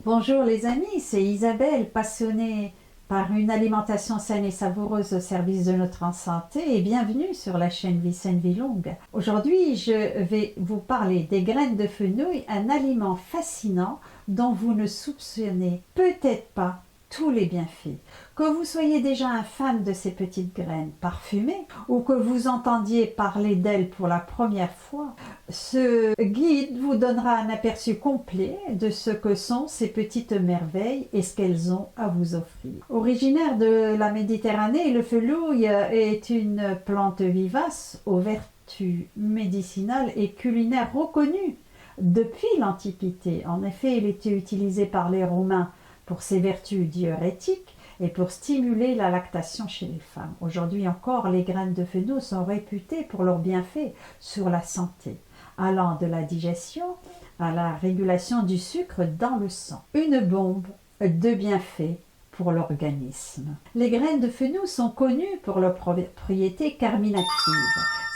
Bonjour les amis, c'est Isabelle, passionnée par une alimentation saine et savoureuse au service de notre santé, et bienvenue sur la chaîne Vie Saine Vie Longue. Aujourd'hui, je vais vous parler des graines de fenouil, un aliment fascinant dont vous ne soupçonnez peut-être pas tous les bienfaits. Que vous soyez déjà un fan de ces petites graines parfumées ou que vous entendiez parler d'elles pour la première fois, ce guide vous donnera un aperçu complet de ce que sont ces petites merveilles et ce qu'elles ont à vous offrir. Originaire de la Méditerranée, le fenouil est une plante vivace aux vertus médicinales et culinaires reconnues depuis l'Antiquité. En effet, il était utilisé par les Romains pour ses vertus diurétiques et pour stimuler la lactation chez les femmes. Aujourd'hui encore, les graines de fenouil sont réputées pour leurs bienfaits sur la santé, allant de la digestion à la régulation du sucre dans le sang. Une bombe de bienfaits pour l'organisme. Les graines de fenouil sont connues pour leurs propriétés carminatives,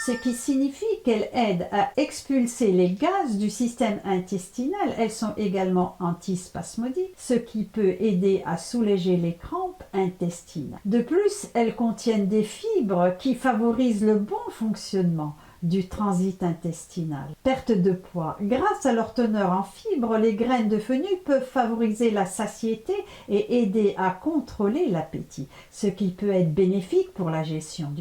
ce qui signifie qu'elles aident à expulser les gaz du système intestinal. Elles sont également antispasmodiques, ce qui peut aider à soulager les crampes intestinales. De plus, elles contiennent des fibres qui favorisent le bon fonctionnement du transit intestinal. Perte de poids. Grâce à leur teneur en fibres, les graines de fenouil peuvent favoriser la satiété et aider à contrôler l'appétit, ce qui peut être bénéfique pour la gestion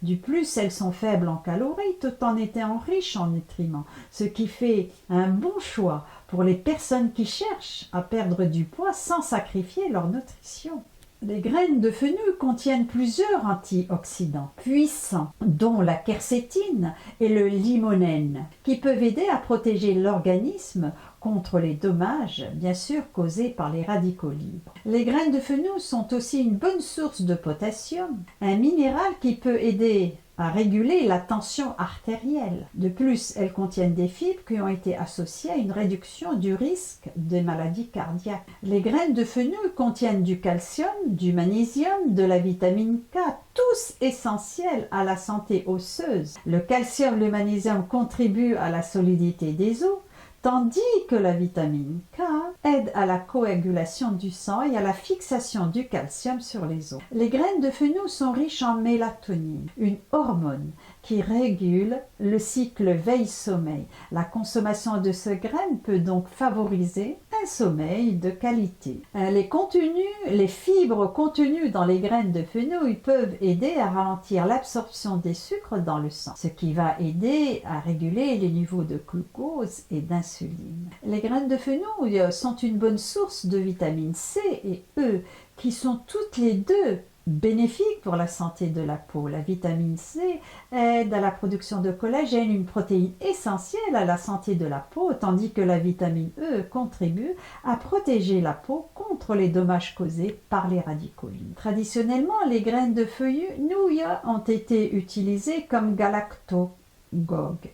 du plus. Elles sont faibles en calories tout en étant riches en nutriments, ce qui fait un bon choix pour les personnes qui cherchent à perdre du poids sans sacrifier leur nutrition. Les graines de fenouil contiennent plusieurs antioxydants puissants, dont la quercétine et le limonène, qui peuvent aider à protéger l'organisme contre les dommages, bien sûr, causés par les radicaux libres. Les graines de fenouil sont aussi une bonne source de potassium, un minéral qui peut aider à réguler la tension artérielle. De plus, elles contiennent des fibres qui ont été associées à une réduction du risque de maladies cardiaques. Les graines de fenouil contiennent du calcium, du magnésium, de la vitamine K, tous essentiels à la santé osseuse. Le calcium et le magnésium contribuent à la solidité des os, tandis que la vitamine K aide à la coagulation du sang et à la fixation du calcium sur les os. Les graines de fenouil sont riches en mélatonine, une hormone qui régule le cycle veille-sommeil. La consommation de ces graines peut donc favoriser un sommeil de qualité. Les fibres contenues dans les graines de fenouil peuvent aider à ralentir l'absorption des sucres dans le sang, ce qui va aider à réguler les niveaux de glucose et d'insuline. Les graines de fenouil sont une bonne source de vitamine C et E, qui sont toutes les deux bénéfiques pour la santé de la peau. La vitamine C aide à la production de collagène, une protéine essentielle à la santé de la peau, tandis que la vitamine E contribue à protéger la peau contre les dommages causés par les radicaux libres. Traditionnellement, les graines de fenouil ont été utilisées comme galactogogue,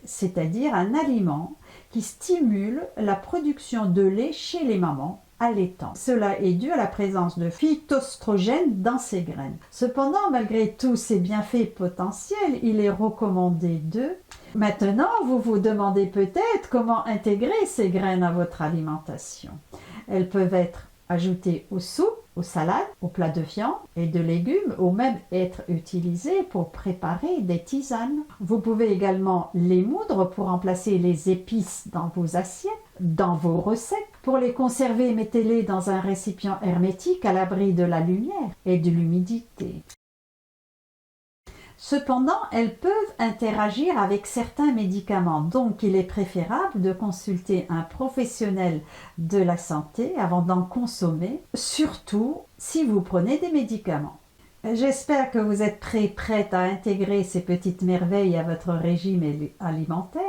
c'est-à-dire un aliment qui stimule la production de lait chez les mamans allaitantes. Cela est dû à la présence de phytoestrogènes dans ces graines. Cependant, malgré tous ces bienfaits potentiels, il est recommandé de... Maintenant, vous vous demandez peut-être comment intégrer ces graines à votre alimentation. Elles peuvent être ajoutées aux soupes, aux salades, aux plats de viande et de légumes, ou même être utilisées pour préparer des tisanes. Vous pouvez également les moudre pour remplacer les épices dans vos assiettes, dans vos recettes. Pour les conserver, mettez-les dans un récipient hermétique à l'abri de la lumière et de l'humidité. Cependant, elles peuvent interagir avec certains médicaments, donc il est préférable de consulter un professionnel de la santé avant d'en consommer, surtout si vous prenez des médicaments. J'espère que vous êtes prête à intégrer ces petites merveilles à votre régime alimentaire.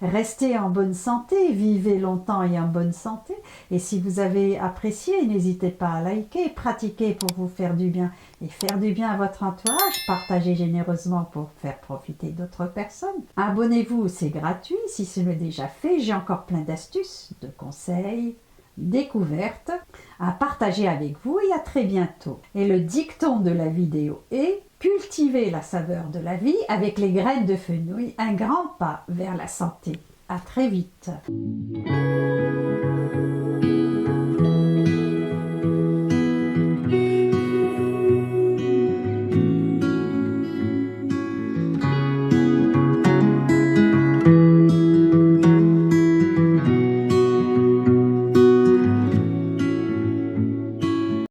Restez en bonne santé, vivez longtemps et en bonne santé. Et si vous avez apprécié, n'hésitez pas à liker, pratiquer pour vous faire du bien et faire du bien à votre entourage. Partagez généreusement pour faire profiter d'autres personnes. Abonnez-vous, c'est gratuit. Si ce n'est déjà fait, j'ai encore plein d'astuces, de conseils, découvertes à partager avec vous, et à très bientôt. Et le dicton de la vidéo est: cultiver la saveur de la vie avec les graines de fenouil, un grand pas vers la santé. À très vite.